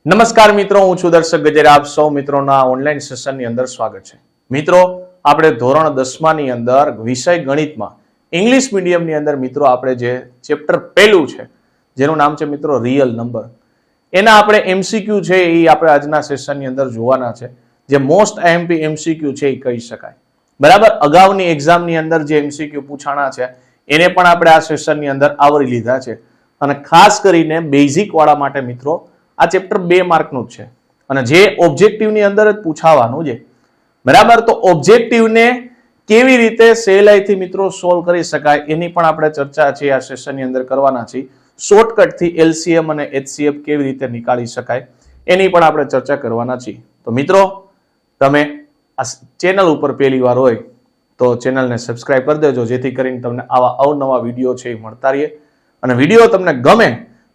નમસ્કાર મિત્રો, હું છું દર્શક ગજેરા. આપ સૌ મિત્રોના ઓનલાઈન સેશનની અંદર સ્વાગત છે. મિત્રો, આપણે ધોરણ 10 ની અંદર વિષય ગણિતમાં ઇંગ્લિશ મીડિયમની અંદર મિત્રો આપણે જે ચેપ્ટર પહેલું છે જેનું નામ છે મિત્રો રિયલ નંબર, એના આપણે એમસીક્યુ છે એ આપણે આજના સેશનની અંદર જોવાના છે. જે મોસ્ટ આઈએમપી એમસીક્યુ છે એ કહી શકાય. બરાબર, અગાઉની એક્ઝામની અંદર જે એમસીક્યુ પૂછાણા છે એને પણ આપણે આ સેશનની અંદર આવરી લીધા છે. અને ખાસ કરીને બેઝિક વાળા માટે મિત્રો આ ચેપ્ટર 2 માર્કનું જ છે અને જે ઓબ્જેક્ટિવની અંદર જ પૂછાવાનું છે. બરાબર, તો ઓબ્જેક્ટિવને કેવી રીતે સહેલાઈથી મિત્રો સોલ્વ કરી શકાય એની પણ આપણે ચર્ચા છે આ સેશનની અંદર કરવાના છીએ. શોર્ટકટથી એલસીએમ અને એચસીએફ કેવી રીતે નીકાળી શકાય એની પણ આપણે ચર્ચા કરવાના છીએ. તો મિત્રો, તમે આ ચેનલ ઉપર પહેલી વાર હોય તો ચેનલને સબસ્ક્રાઇબ કરી દેજો, જેથી કરીને તમને આવા અવનવા વિડીયો છે એ મળતા રહે. અને વિડીયો તમને ગમે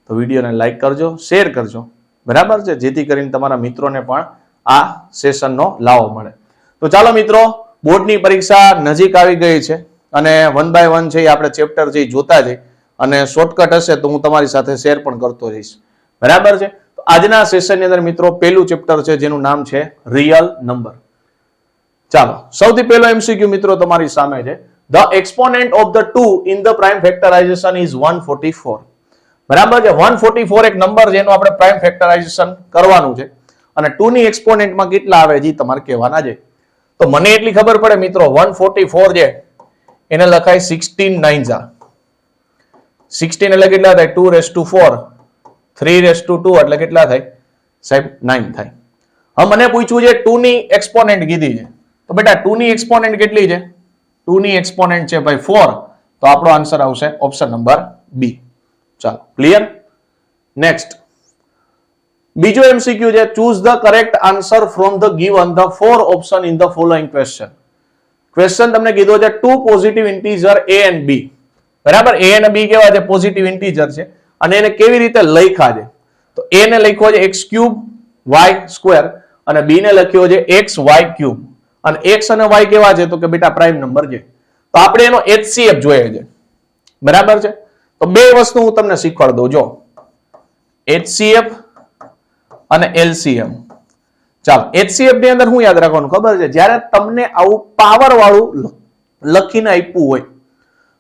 તો વિડીયોને લાઈક કરજો, શેર કરજો. બરાબર છે, જેથી કરીને તમારા મિત્રોને પણ આ સેશનનો લાભ મળે. તો ચાલો મિત્રો, બોર્ડની પરીક્ષા નજીક આવી ગઈ છે અને 1 બાય 1 છે આપણે ચેપ્ટર છે જોતા જઈએ અને શોર્ટકટ હશે તો હું તમારી સાથે શેર પણ કરતો રહીશ. બરાબર છે, તો આજના સેશનની અંદર મિત્રો પહેલું ચેપ્ટર છે જેનું નામ છે રિયલ નંબર. ચાલો, સૌથી પહેલો એમસીક્યુ મિત્રો તમારી સામે છે. The exponent of the 2 in the prime factorisation is 144. બરાબર છે, 144 એક નંબર જેનું આપણે પ્રાઇમ ફેક્ટરાઇઝેશન કરવાનું છે અને 2 ની એક્સપોનેન્ટમાં કેટલા આવે છે તમારે કહેવાના છે. તો મને એટલી ખબર પડે મિત્રો, 144 છે એને લખાય 16 9 16 એટલે કેટલા થાય? 2⁴, 3⁴ એટલે કેટલા થાય સાહેબ? 9 થાય. હવે મને પૂછ્યું છે 2 ની એક્સપોનેન્ટ કીધી છે, તો બેટા 2 ની એક્સપોનેન્ટ કેટલી છે? 2 ની એક્સપોનેન્ટ છે ભાઈ 4, તો આપણો આન્સર આવશે ઓપ્શન નંબર બી. ચાલો, ક્લિયર. નેક્સ્ટ બીજો એમસીક્યુ છે. Choose the correct answer from the given the 4 option in the following question. Question તમને કીધો છે 2 positive integer a and b. બરાબર, a અને b કેવા છે? પોઝિટિવ ઇન્ટીજર છે અને એને કેવી રીતે લખ્યા છે? તો a ને લખ્યો છે x³ y² અને b ને લખ્યો છે xy³ અને x અને y કેવા છે? તો કે બેટા પ્રાઇમ નંબર છે. તો આપણે એનો HCF જોઈએ છે. બરાબર છે, તો બે વસ્તુ હું તમને શીખવાડ દઉં. જો HCF અને LCM. ચાલો, HCF ની અંદર શું યાદ રાખવાનું ખબર છે? જ્યારે તમને આવું પાવર વાળું લખીને આપ્યું હોય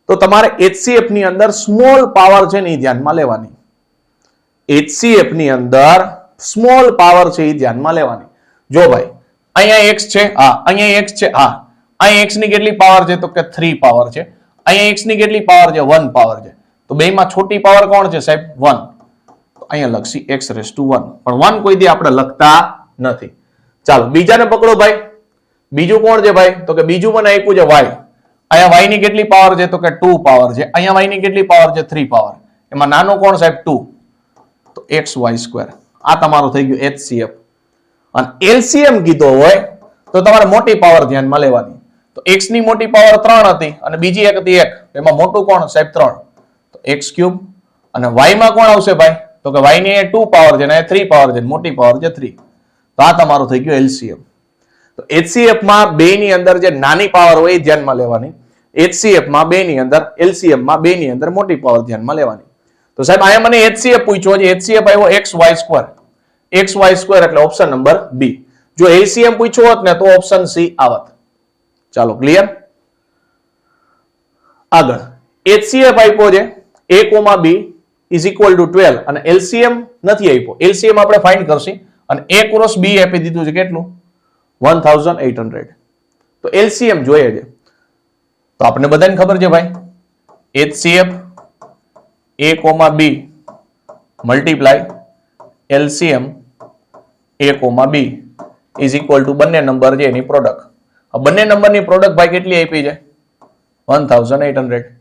તો તમારે HCF ની અંદર સ્મોલ પાવર છે ને એ ધ્યાનમાં લેવાની. HCF ની અંદર સ્મોલ પાવર છે એ ધ્યાનમાં લેવાની. જો ભાઈ, અહીંયા x છે, હા અહીંયા x છે, હા અહીંયા x ની કેટલી પાવર છે? તો કે 3 પાવર છે. અહીંયા x ની કેટલી પાવર છે? 1 પાવર છે. તો બેમાં છોટી પાવર કોણ છે સાહેબ? 1. તો અહીંયા લખશી x⁻1, પણ 1 કોઈ દી આપણે લખતા નથી. ચાલો, બીજાને પકડો ભાઈ. બીજું કોણ છે ભાઈ? તો કે બીજું મને આપ્યું છે y. અહીંયા y ની કેટલી પાવર છે? તો કે 2 પાવર છે. અહીંયા y ની કેટલી પાવર છે? 3 પાવર. એમાં નાનો કોણ સાહેબ? 2. તો xy². આ તમારું થઈ ગયું HCF. અને LCM કીધો હોય તો તમારે મોટી પાવર ધ્યાનમાં લેવાની. તો x ની મોટી પાવર 3 હતી અને બીજી એક હતી 1. એમાં મોટું કોણ સાહેબ? 3. તો x³ અને y માં કોણ આવશે ભાઈ? તો કે y ની 2 પાવર છે અને 3 પાવર છે, મોટી પાવર છે 3. તો આ તમારું થઈ ગયું LCM. તો HCF માં બે ની અંદર જે નાની પાવર હોય એ ધ્યાનમાં લેવાની. HCF માં બે ની અંદર, LCM માં બે ની અંદર મોટી પાવર ધ્યાનમાં લેવાની. તો સાહેબ અહીંયા મને HCF પૂછ્યો છે. HCF આવ્યો xy². xy² એટલે ઓપ્શન નંબર બી. જો LCM પૂછ્યો હોત ને તો ઓપ્શન સી આવત. ચાલો, ક્લિયર. આગળ HCF આપ્યો છે a, b is equal to 12 અને LCM નથી આપ્યો. LCM આપણે ફાઇન્ડ કરશી અને a × b આપી દીધું છે કેટલું? 1800. તો LCM જોઈએ છે. તો આપણે બધાને ખબર છે ભાઈ, HCF a, b multiply LCM a, b is equal to બંને નંબર છે એની પ્રોડક્ટ. આ બંને નંબરની પ્રોડક્ટ ભાઈ કેટલી આપી છે? 1800.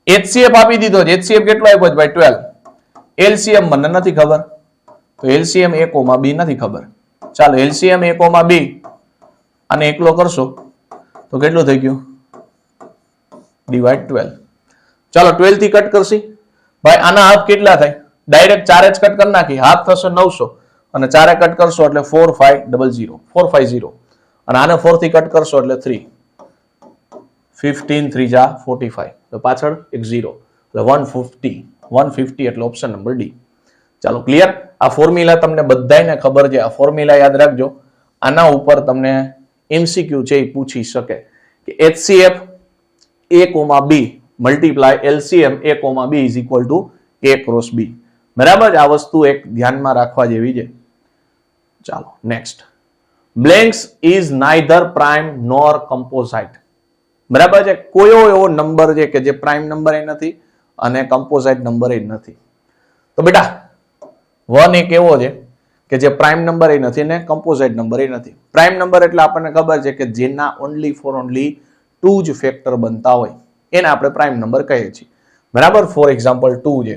HCF આપી દીધો છે. HCF કેટલો આપ્યો છે ભાઈ? 12. LCM મને નથી ખબર, તો LCM a, b નથી ખબર. ચાલો, LCM a, b અને એકલો કરશો તો કેટલું થઈ ગયું? ડિવાઇડ 12. ચાલો, 12 થી કટ કરશી ભાઈ. આના હાફ કેટલા થાય? ડાયરેક્ટ 4 જ કટ કરી નાખી. હાફ થશે 900 અને 4 કટ કરશો એટલે 450 અને આને 4 થી કટ કરશો એટલે 3. 15 3 જા 45. તો પાછળ એક 0 એટલે 150 એટલે ઓપ્શન નંબર ડી. ચાલો ક્લિયર. આ ફોર્મ્યુલા તમને બધાને ખબર છે. આ ફોર્મ્યુલા યાદ રાખજો. આના ઉપર તમને MCQ છે એ પૂછી શકે કે HCF A, B multiply LCM A, B is equal to A cross B. બરાબર. આ વસ્તુ એક ધ્યાનમાં રાખવા જેવી છે. ચાલો next. Blanks is neither prime nor composite. બરાબર છે. કોયો એવો નંબર છે કે જે પ્રાઇમ નંબર એ નથી અને કમ્પોઝાઇટ નંબર એ નથી. તો બેટા 1 એક એવો છે કે જે પ્રાઇમ નંબર એ નથી અને કમ્પોઝાઇટ નંબર એ નથી. પ્રાઇમ નંબર એટલે આપણને ખબર છે કે જેના ઓનલી ફોર ઓનલી 2 જ ફેક્ટર બનતા હોય એને આપણે પ્રાઇમ નંબર કહીએ છીએ. બરાબર. ફોર એક્ઝામ્પલ 2 છે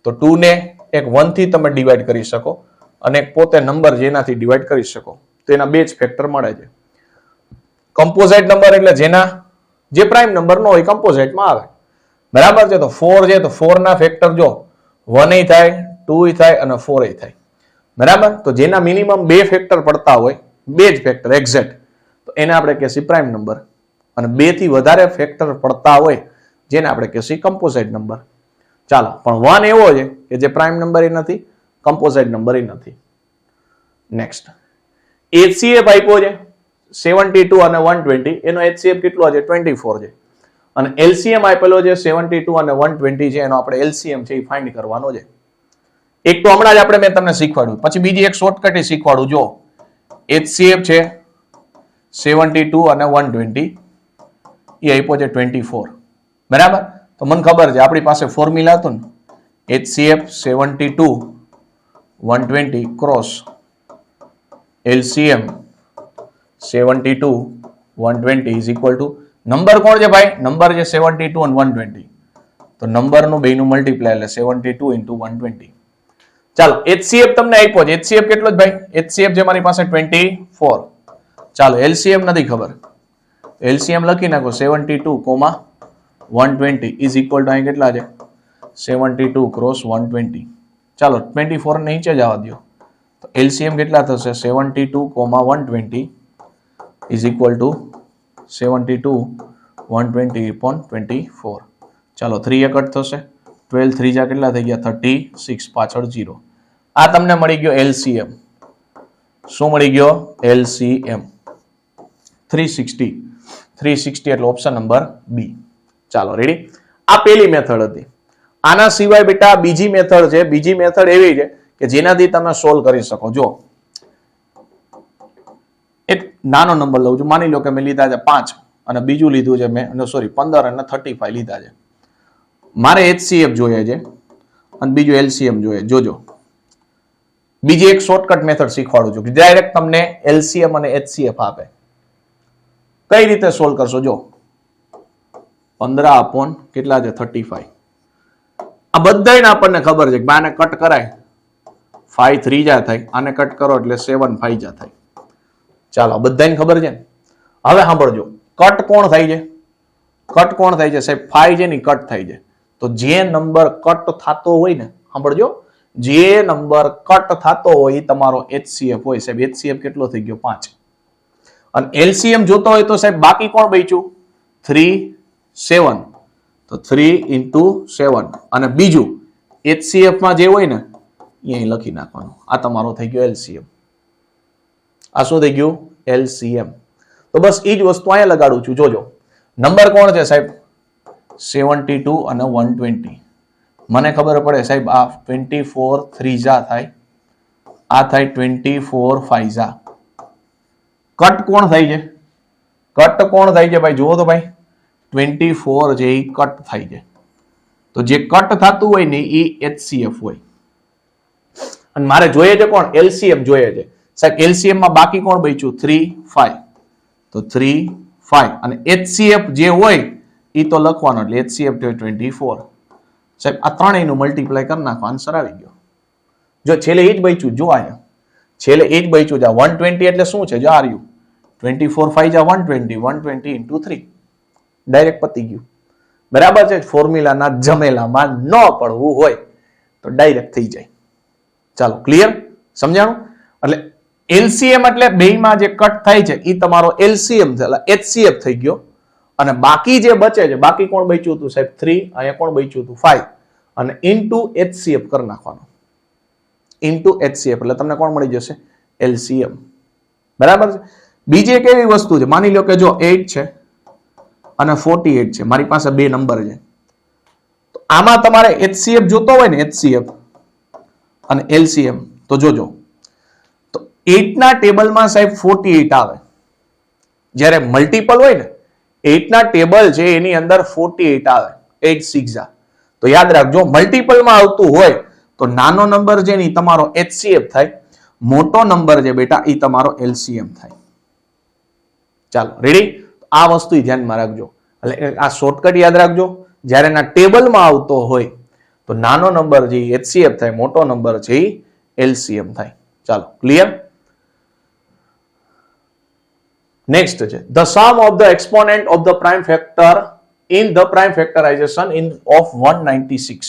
તો 2 ને એક 1 થી તમે ડિવાઈડ કરી શકો અને પોતે નંબર જેનાથી ડિવાઈડ કરી શકો તો એના બે જ ફેક્ટર મળે છે. કમ્પોઝાઇટ નંબર એટલે જેના જે પ્રાઇમ નંબર નો હોય કમ્પોઝાઇટમાં આવે. બરાબર છે. તો 4 છે તો 4 ના ફેક્ટર જો 1 એ થાય, 2 એ થાય અને 4 એ થાય. બરાબર. તો જેના મિનિમમ બે ફેક્ટર પડતા હોય, બે જ ફેક્ટર એક્ઝેક્ટ, તો એને આપણે કહીએ પ્રાઇમ નંબર. અને 2 થી વધારે ફેક્ટર પડતા હોય જેને આપણે કહીએ કમ્પોઝાઇટ નંબર. ચાલો, પણ 1 એવો છે કે જે પ્રાઇમ નંબર એ નથી, કમ્પોઝાઇટ નંબર એ નથી. નેક્સ્ટ. HCF આપ્યો છે 72 અને 120. એનો HCF કેટલો છે? 24 છે. અને LCM આપેલો છે 72 અને 120 છે. એનો આપણે LCM છે એ ફાઇન્ડ કરવાનો છે. એક તો હમણાં જ આપણે મેં તમને શીખવાડ્યું. પછી બીજી એક શોર્ટકટ એ શીખવાડું. જો HCF છે 72 અને 120 એ આપ્યો છે 24. બરાબર. તો મને ખબર છે આપણી પાસે ફોર્મ્યુલા હતું ને, HCF 72 120 cross LCM 72 120 is equal to number કોણ છે ભાઈ? નંબર છે 72 અને 120. તો નંબરનું બેનું મલ્ટીપ્લાય એટલે 72 ઇન્ટુ 120. ચાલો, HCF તમને આપ્યો છે. HCF કેટલો જ ભાઈ? HCF છે મારી પાસે 24. ચાલો, LCM નથી ખબર. LCM લખી નાખો 72, 120 ઇઝ ઇક્વલ ટુ અહીં કેટલા છે? 72 ક્રોસ 120. ચાલો 24 નીચે જવા દો તો LCM કેટલા થશે? 72, 120 ઇઝ ઇક્વલ ટુ 72 120 upon 24. ચાલો 3 એક કટ થશે. 12 3 જા કેટલા થઈ ગયા? 36. પાછળ 0. આ તમને મળી ગયો LCM. શું મળી ગયો? LCM 360. 360 એટલે ઓપ્શન નંબર B. ચાલો રેડી. આ પેલી મેથડ હતી. આના સિવાય બેટા બીજી મેથડ છે. બીજી મેથડ એવી છે કે જેનાથી તમે સોલ્વ કરી શકો. જો એક નાનો નંબર લઉં છું. માની લો કે મેં લીધા છે 5 અને બીજું લીધું છે મેં 15 અને 35 લીધા છે. મારે HCF જોઈએ છે અને બીજું LCM જોઈએ. જોજો બીજી એક શોર્ટકટ મેથડ શીખવાડું છું કે ડાયરેક્ટ તમને LCM અને HCF આપે. કઈ રીતે સોલ્વ કરશો? જો 15 upon કેટલા છે? 35. આ બધાને આપણને ખબર છે કે આને કટ કરાય 5 3 જા થાય, આને કટ કરો એટલે 7 5 જા થાય. ચાલો, બધાને ખબર છે ને. હવે સાંભળજો, કટ કોણ થાય છે? કટ કોણ થાય છે સાહેબ? 5 છે ને કટ થાય છે. તો જે નંબર કટ થતો હોય ને, સાંભળજો, જે નંબર કટ થતો હોય એ તમારો HCF હોય. સાહેબ HCF કેટલો થઈ ગયો? 5. અને LCM જોતો હોય તો સાહેબ બાકી કોણ બચ્યું? 3 7. તો 3 into 7 અને બીજું HCF માં જે હોય ને એ અહીં લખી નાખવાનું. આ તમારો થઈ ગયો LCM. આ શું થઈ ગયું? LCM. તો બસ એ જ વસ્તુ અહીંયા લગાડું છું. જોજો નંબર કોણ છે સાહેબ? 72 અને 120. મને ખબર પડે સાહેબ આ 24 3 જા થાય, આ થાય 24 5 જા. કટ કોણ થાય છે? કટ કોણ થાય છે ભાઈ? જુઓ તો ભાઈ 24 જે કટ થાય છે. તો જે કટ થતું હોય ને એ HCF હોય. અને મારે જોઈએ છે કોણ? LCM જોઈએ છે. સાહેબ LCM માં બાકી કોણ બચ્યું? 3 5. તો 3 5 અને HCF જે હોય એ તો લખવાનો એટલે HCF 24. સાહેબ આ ત્રણેયનું મલ્ટીપ્લાય કરી નાખો, આન્સર આવી ગયો. જો છેલ્લે એ જ બચ્યું. જો અહીંયા છેલ્લે એ જ બચ્યું. 120 એટલે શું છે? જો આ રહ્યું 24 5 જા 120, 120 into 3. ડાયરેક્ટ પતી ગયું. બરાબર છે. ફોર્મ્યુલાના જમેલામાં ન પડવું હોય તો ડાયરેક્ટ થઈ જાય. ચાલો ક્લિયર? સમજાણું? એટલે LCM એટલે બેયમાં જે કટ થાય છે એ તમારો LCM એટલે HCF થઈ ગયો. અને બાકી જે બચે છે, બાકી કોણ બચ્યું હતું સાહેબ? 3. અહીંયા કોણ બચ્યું હતું? 5. અને ઇન્ટુ HCF કરી નાખવાનો. ઇન્ટુ HCF એટલે તમને કોણ મળી જશે? LCM. બરાબર છે. બીજી એક એવી વસ્તુ છે, માની લો કે જો 8 છે અને 48 છે, મારી પાસે બે નંબર છે, તો આમાં તમારે HCF જોતો હોય ને, HCF અને LCM, તો જોજો તો 8 ના ટેબલમાં સાહેબ 48 આવે, જ્યારે મલ્ટીપલ હોય ને 8 ના ટેબલ છે એની અંદર 48 આવે, 8 6 તો યાદ રાખજો મલ્ટીપલમાં આવતું હોય તો નાનો નંબર છે ને તમારો HCF થાય, મોટો નંબર છે બેટા એ તમારો LCM થાય. ચાલો રેડી, આ વસ્તુ ધ્યાનમાં રાખજો. એટલે આ શોર્ટકટ યાદ રાખજો, જ્યારે એના ટેબલમાં આવતો હોય તો નાનો નંબર જે HCF થાય, મોટો નંબર છે LCM થાય. ચાલો ક્લિયર. નેક્સ્ટ છે the sum of the exponent of the prime factor in the prime factorization in of 196.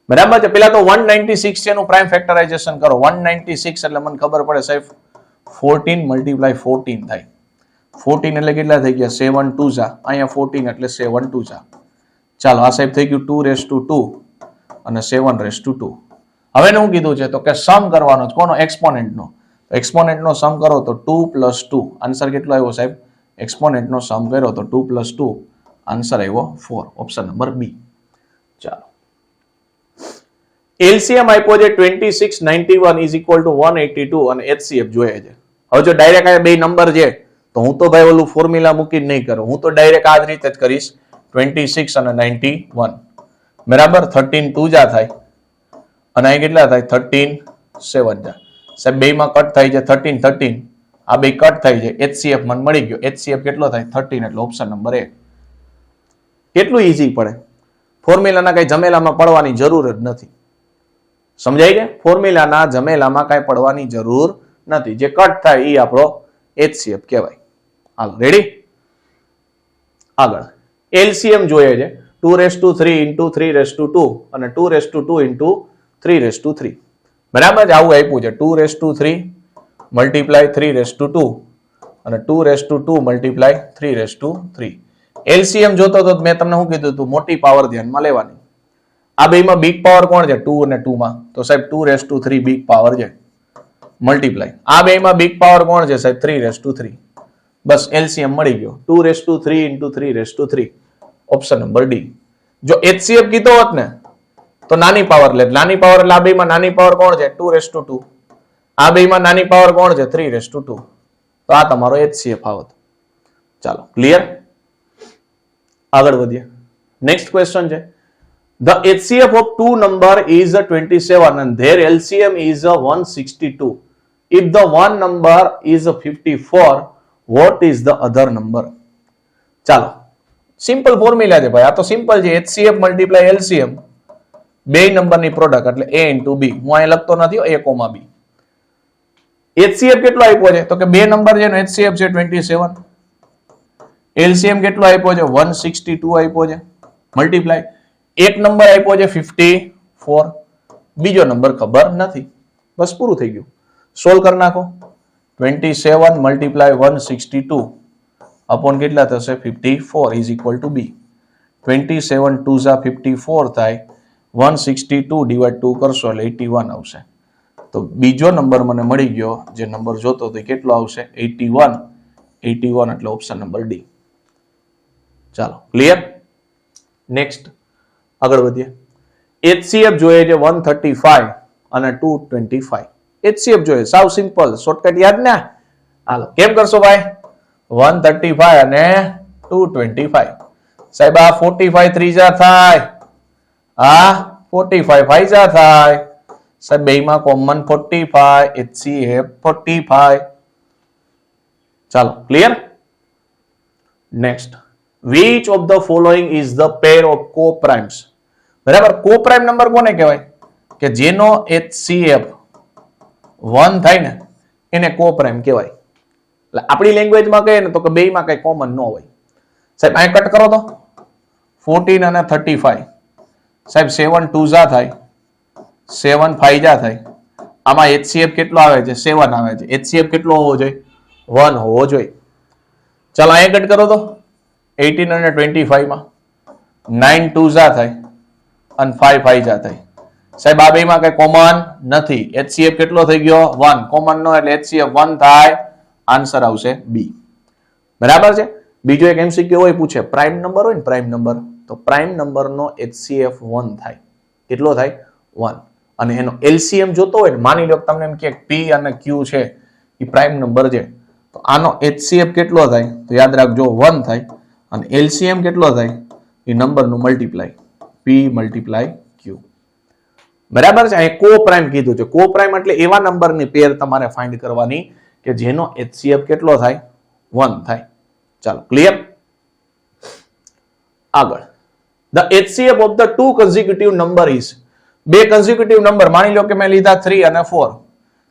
બરાબર છે. પેલા તો 196 છે એનું પ્રાઇમ ફેક્ટરાઇઝેશન કરો. 196 એટલે મને ખબર પડે સાહેબ 14 મલ્ટીપ્લાય 14 થાય. 14 એટલે કેટલા થઈ ગયા? 7 2 જા. અહીંયા 14 એટલે 7 2 જા. ચાલો આ સાહેબ થઈ ગયું 2 અને 7 હવે શું કીધું છે તો કે સમ કરવાનો છે કોનો? એક્સપોનેન્ટનો. એક્સપોનેન્ટનો સમ કરો તો 2 + 2 આન્સર કેટલો આવ્યો સાહેબ? એક્સપોનેન્ટનો સમ કર્યો તો 2 + 2 આન્સર આવ્યો 4, ઓપ્શન નંબર બી. ચાલો LCM આપ્યો છે 26 91 is equal to 182 અને HCF જોઈએ છે. હવે જો ડાયરેક્ટ આ બે નંબર છે તો હું તો ભાઈ ઓલું ફોર્મ્યુલા મૂકીને નહીં કરું, હું તો ડાયરેક્ટ આ જ રીતે જ કરીશ. 26 અને 91 બરાબર 13 2 જા થાય અને અહીં કેટલા થાય? 13 7 જા. સાહેબ બે માં કટ થાય છે 13 13, આ બે કટ થાય છે, HCF મને મળી ગયો. HCF કેટલો થાય? 13 એટલે ઓપ્શન નંબર A. કેટલું ઈઝી પડે, ફોર્મ્યુલાના કઈ જમેલામાં પડવાની જરૂર જ નથી. સમજાય કે ફોર્મ્યુલાના જમેલામાં કઈ પડવાની જરૂર નથી, જે કટ થાય એ આપણો HCF કહેવાય. હાલો રેડી. આગળ LCM જોઈએ છે 2 into 3 અને 2 into 3 બરાબર છે. આવું આપ્યું છે 2 મલ્ટીપ્લાય 3 અને 2 મલ્ટીપ્લાય 3 LCM જોતો તો મેં તમને શું કીધું હતું? મોટી પાવર ધ્યાનમાં લેવાની. આ બેમાં બિગ પાવર કોણ છે? 2 અને 2 માં, તો સાહેબ 2 બિગ પાવર છે મલ્ટીપ્લાય. આ બેમાં બિગ પાવર કોણ છે સાહેબ? 3 બસ LCM મળી ગયો 2 into 3 ઓપ્શન નંબર ડી. જો HCF કીધો હોત ને તો નાની પાવર લે, નાની પાવર એટલે આ બેમાં નાની પાવર કોણ છે? 2 આ બેમાં નાની પાવર કોણ છે? 3 તો આ તમારો HCF આવત. ચાલો ક્લિયર. આગળ વધીએ. નેક્સ્ટ ક્વેશ્ચન છે the HCF of two number is a 27 and their LCM is a 162. If the one number is a 54, what is the other number? ચાલો સિમ્પલ ફોર્મ્યુલા છે ભાઈ, આ તો સિમ્પલ છે. HCF મલ્ટીપ્લાય LCM બે નંબરની product એટલે A into B. હું અહીં લખતો નથી A, B. HCF કેટલો આપ્યો છે તો કે બે નંબર છે એનો HCF છે 27, LCM કેટલો આપ્યો છે? 162 આપ્યો છે મલ્ટીપ્લાય. એક નંબર આપ્યો છે 54, બીજો નંબર ખબર નથી. બસ પૂરું થઈ ગયું. સોલ્વ કરી નાખો. 27 મલ્ટીપ્લાય 162 અપોન કેટલા થશે? 54 is equal to B. 27 2 Jha 54 થાય, 162 ડિવાઇડ 2 કરશો એટલે 81 આવશે. તો બીજો નંબર મને મળી ગયો, જે નંબર જોતો તો કેટલો આવશે? 81 એટલે ઓપ્શન નંબર ડી. ચાલો ક્લિયર. નેક્સ્ટ આગળ વધીએ. HCF જોઈએ છે 135 અને 225. HCF જોઈએ, સાવ સિમ્પલ, શોર્ટકટ યાદ ને. હાલો કેમ કરશો ભાઈ? 135 અને 225. સાહેબ આ 45 ત્રીજા થાય, આ 45 ફાઈજા થાય. સાહેબ બેમાં કોમન 45, HCF 45. ચાલો clear. Next, which of the following is the pair of co-primes? બરાબર, co-prime નંબર કોને કહેવાય? કે જેનો HCF 1 થાય ને એને co-prime કહેવાય. એટલે આપણી લેંગ્વેજમાં કહીએ ને તો કે બેમાં કઈ કોમન ન હોય. સાહેબ અહીં કટ કરો તો 14 અને 35. સાહેબ 7 2 ઝા થાય, 7 5 ઝા થાય. આમાં HCF કેટલો આવે છે? 7 આવે છે. HCF કેટલો હોવો જોઈએ? 1 હોવો જોઈએ. ચાલો અહીં કટ કરો તો 18 અને 25 માં 9 2 ઝા થાય અને 5 5 ઝા થાય. સાહેબ આ બેમાં કઈ કોમન નથી. HCF કેટલો થઈ ગયો 1. કોમન નો એટલે HCF 1 થાય. આન્સર આવશે બી. બરાબર છે. બીજો એક MCQ હોય પૂછે પ્રાઇમ નંબર હોય ને પ્રાઇમ નંબર, તો પ્રાઇમ નંબર નો HCF 1 થાય. કેટલો થાય 1. અને એનો LCM જોતો હોય ને, માની લો તમને એમ કે P અને Q છે એ પ્રાઇમ નંબર છે, તો આનો HCF કેટલો થાય તો યાદ રાખજો 1 થાય. અને LCM કેટલો થાય એ નંબરનું મલ્ટીપ્લાય, P મલ્ટીપ્લાય Q. બરાબર છે. અહીં કો પ્રાઇમ કીધું છે. કો પ્રાઇમ એટલે એવા નંબરની પેર તમારે ફાઇન્ડ કરવાની કે જેનો HCF કેટલો થાય 1 થાય. ચાલો ક્લિયર. આગળ the HCF of the two consecutive number is, બે consecutive નંબર માની લો કે મેં લીધા 3 અને 4,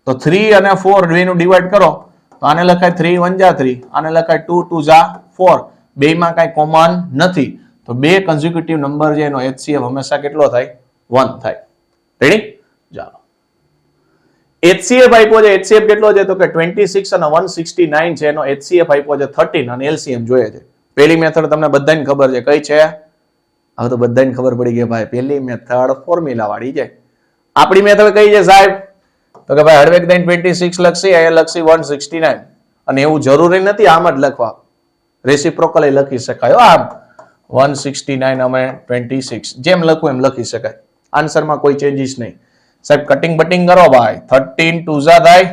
તો 3 અને 4 બેનું ડિવાઈડ કરો તો આને લખાય 3 1 જા 3, આને લખાય 2 2 જા 4. બેમાં કઈ કોમન નથી, તો બે consecutive નંબર છે એનો HCF હંમેશા કેટલો થાય 1 થાય. રેડી. ચાલો HCF આપ્યો છે. HCF કેટલો છે તો કે 26 અને 169 છે. એનો HCF આપ્યો છે 13 અને LCM જોઈએ છે. પહેલી મેથડ તમને બધાને ખબર છે કઈ છે? હવે તો બધાને ખબર પડી ગઈ ભાઈ, પહેલી મેથડ ફોર્મ્યુલા વાળી છે. આપણી મેથડ કઈ છે સાહેબ? તો કે ભાઈ હળવેક દઈને 26 લખશી, અહીંયા લખશી 169. અને એવું જરૂરી નથી આમ જ લખવા, રેસિપ્રોકલ લખી શકાય. આમ 169 અમે 26 જેમ લખવું એમ લખી શકાય. આન્સરમાં કોઈ ચેન્જીસ નહીં. સાહેબ કટિંગ બટિંગ કરો ભાઈ. 13 2 જા થાય,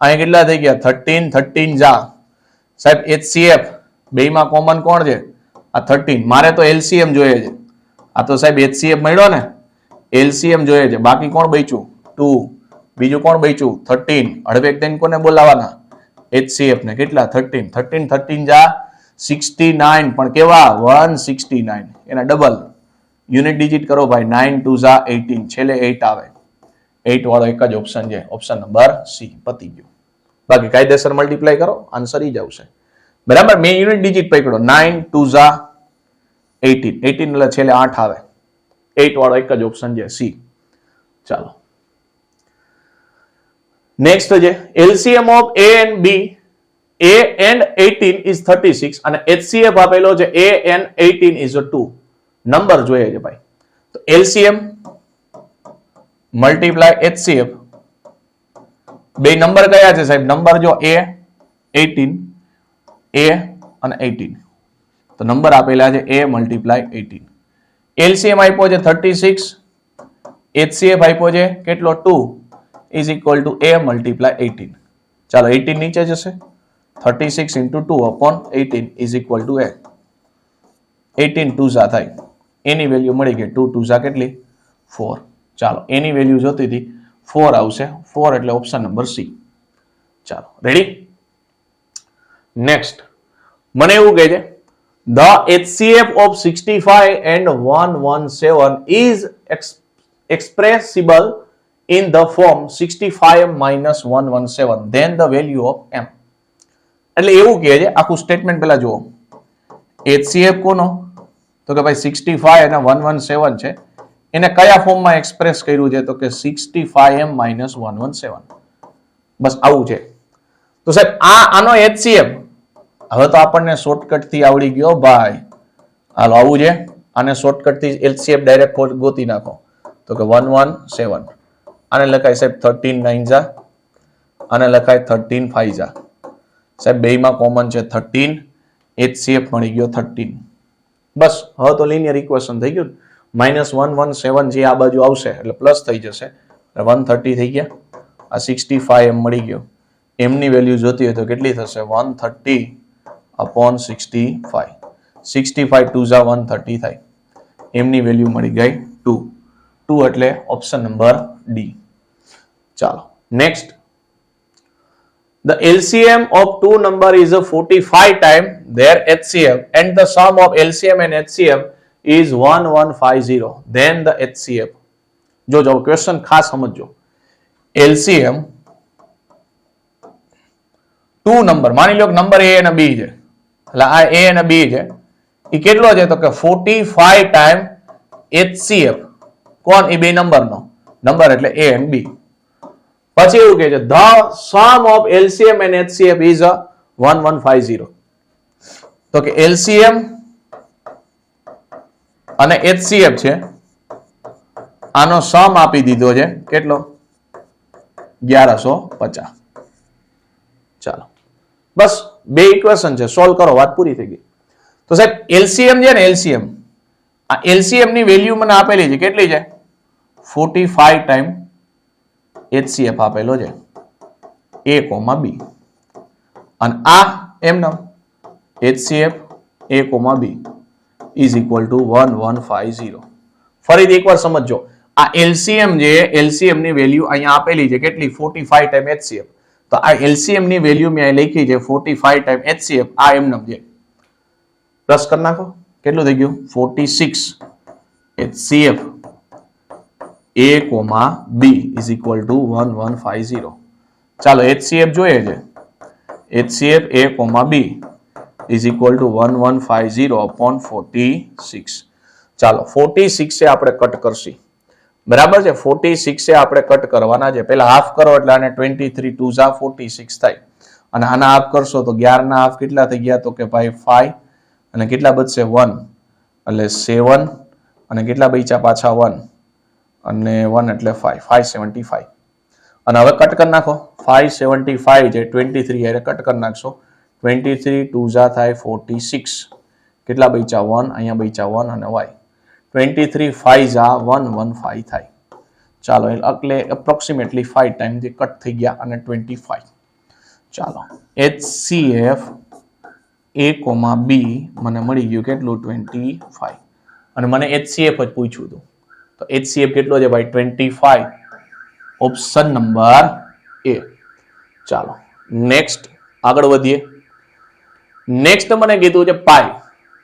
અહીંયા કેટલા થઈ ગયા 13 13 જા. સાહેબ HCF બેમાં કોમન કોણ છે? આ 13. મારે તો LCM જોઈએ છે. આ તો સાહેબ HCF મળ્યો ને, LCM જોઈએ છે. બાકી કોણ બચ્યું 2, બીજું કોણ બચ્યું 13. હળવેક દઈને કોને બોલાવાના? HCF ને. કેટલા 13 13 13 જા 69. પણ કેવા 169. એના ડબલ યુનિટ ડિજિટ કરો ભાઈ. 9 2 જા 18, છેલ્લે 8 આવે. 8 વાળો એક જ ઓપ્શન છે, ઓપ્શન નંબર C. પતી ગયું. બાકી કાયદેસર મલ્ટીપ્લાય કરો, આન્સર ઈ જ આવશે. બરાબર. મેં યુનિટ ડિજિટ પકડો. 9 2 જા 18, 18 એટલે છેલ્લે 8 આવે. 8 વાળો એક જ ઓપ્શન છે C. ચાલો નેક્સ્ટ છે LCM of A and B, A and 18 is 36 અને HCF આપેલો છે A and 18 is 2. નંબર જોઈએ છે ભાઈ. તો LCM મલ્ટીપ્લાય HCF. બે નંબર કયા છે સાહેબ? નંબર જો A 18, A અને 18. તો નંબર આપેલા છે A મલ્ટીપ્લાય 18. LCM આપ્યો છે 36, HCF આપ્યો છે કેટલો 2 is equal to A multiply 18. ચાલો 18 નીચે જશે. 36 into 2 upon 18 is equal to A. 18 2 જા થાય. એની વેલ્યુ મળી ગઈ 2 2 જા કેટલી 4. ચાલો એની વેલ્યુ જોતી હતી 4 આવશે. 4 એટલે ઓપ્શન નંબર C. ચાલો રેડી. નેક્સ્ટ મને એવું કહે છે the HCF of 65 and 117 is expressible in the form 65 minus 117, then the value of M. એટલે એવું કહે છે, આખું સ્ટેટમેન્ટ પેલા જુઓ. HCF કોનો? તો કે ભાઈ 65 અને 117 છે, એને કયા ફોર્મમાં એક્સપ્રેસ કર્યું છે? તો કે 65M minus 117. બસ આવું છે. તો સાહેબ આનો HCF હવે તો આપણને શોર્ટકટ થી આવડી ગયો ભાઈ. હાલો આવું છે. આને શોર્ટકટ થી LCF ડાયરેક્ટ ગોતી નાખો. તો કે 117. આને લખાય સાહેબ 13 9 જા, આને લખાય 13 5 જા. સાહેબ બેમાં કોમન છે 13, HCF મળી ગયો 13. બસ હવે તો લિનિયર ઇક્વેશન થઈ ગયું. -117 જે આ બાજુ આવશે એટલે પ્લસ થઈ જશે, 130 થઈ ગયા. આ 65 એમ મળી ગયો. એમની વેલ્યુ જોતી હોય તો કેટલી થશે? 130 upon 65. 65 2 જા 130 થાય. એમની વેલ્યુ મળી ગઈ 2. 2 એટલે ઓપ્શન નંબર D. ચાલો next. The LCM of two number is 45 times their HCF and the sum of LCM and HCF is 1150. Then the HCF. જો ક્વેશ્ચન ખાસ સમજો. LCM ટુ નંબર માની લો કે નંબર A અને B છે, એટલે આ A અને B છે, એ કેટલો છે? તો કે 45 ટાઈમ HCF. કોણ? એ બે નંબરનો નંબર એટલે A and B. પછી એવું કહે છે the sum of LCM and HCF is 1150. તો કે LCM અને HCF છે આનો સમ આપી દીધો છે કેટલો 1150. ચાલો બસ બે ઇક્વેશન છે, સોલ્વ કરો, વાત પૂરી થઈ ગઈ. તો સાહેબ એલસીએમ છે ને, એલસીએમ આ એલસીએમ ની વેલ્યુ મને આપેલી છે કેટલી છે 45 ટાઈમ HCF આપેલો છે A, B અને આ એમનો HCF A, B is equal to 1150. ફરીથી એકવાર સમજો, આ એલસીએમ જે એલસીએમ ની વેલ્યુ અહીંયા આપેલી છે કેટલી 45 ટાઈમ HCF. તો આ એલસીએમ ની વેલ્યુ મેં અહીં લખી છે 45 ટાઈમ HCF. આ એમનો છે, પ્લસ કરી નાખો કેટલું થઈ ગયું 46 HCF A, B is equal to 1150. ચાલો HCF જોઈએ છે, HCF A, B is equal to 1150 upon 46. ચાલો 46 આપણે કટ કરશી, બરાબર છે. 46 આપણે કટ કરવાના છે. પહેલા હાફ કરો એટલે આને 23 2 46 થાય અને આના હાફ કરશો તો 11 ના હાફ કેટલા થઈ ગયા તો કે ભાઈ 5 અને કેટલા બચશે 1 એટલે 7 અને કેટલા બચ્યા પાછા 1 અને 1 એટલે 5 575. અને હવે કટ કરી નાખો 575 જે 23 એટલે કટ કરી નાખશો 23 2 થાય 46 કેટલા બચ્યા 1 અહીંયા બચ્યા 1 અને y 23 5 115 થાય. ચાલો એટલે એપ્રોક્સિમેટલી 5 ટાઈમ જે કટ થઈ ગયા અને 25. ચાલો HCF A, B મને મળી ગયું કેટલું 25 અને મને HCF જ પૂછ્યું હતું તો HCF કેટલો છે ભાઈ 25, ઓપ્શન નંબર A. ચાલો નેક્સ્ટ આગળ વધીએ. નેક્સ્ટ મને કીધું છે પાઈ.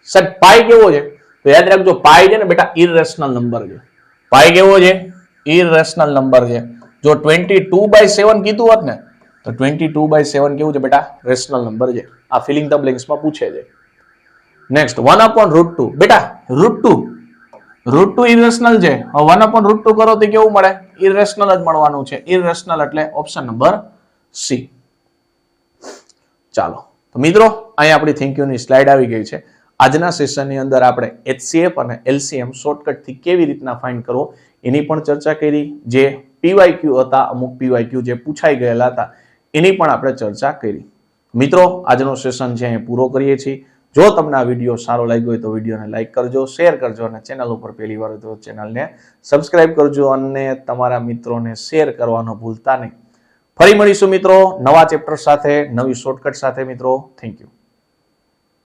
સાહેબ પાઈ કેવો છે તો યાદ રાખજો, પાઈ છે ને બેટા ઇરેશનલ નંબર છે. પાઈ કેવો છે ઇરેશનલ નંબર છે. જો 22/7 કીધું હોત ને તો 22/7 કેવું છે બેટા રેશનલ નંબર છે. આ ફિલિંગ ધ બ્લેન્ક્સ માં પૂછે છે. નેક્સ્ટ 1/√2 બેટા √2 ઇરેશનલ છે. હવે 1/√2 કરો તો કેવું મળે ઇરેશનલ જ મળવાનું છે. ઇરેશનલ એટલે ઓપ્શન નંબર સી. ચાલો તો મિત્રો અહીંયા આપણી થેન્ક યુ ની સ્લાઇડ આવી ગઈ છે. આજના સેશનની અંદર આપણે HCF અને LCM શોર્ટકટ થી કેવી રીતના ફાઇન્ડ કરવો એની પણ ચર્ચા કરી. જે PYQ હતા, અમુક PYQ જે પૂછાઈ ગયેલા હતા એની પણ આપણે ચર્ચા કરી. મિત્રો આજનો સેશન છે અહીં પૂરો કરીએ છીએ. જો તમને આ વિડીયો સારો લાગ્યો હોય તો વિડીયોને લાઈક કરજો, શેર કરજો અને ચેનલ ઉપર પહેલી વાર તો ચેનલને સબસ્ક્રાઇબ કરજો અને તમારા મિત્રોને શેર કરવાનો ભૂલતા નહીં. ફરી મળીશું મિત્રો નવા ચેપ્ટર સાથે, નવી શોર્ટકટ સાથે. મિત્રો થેન્ક યુ.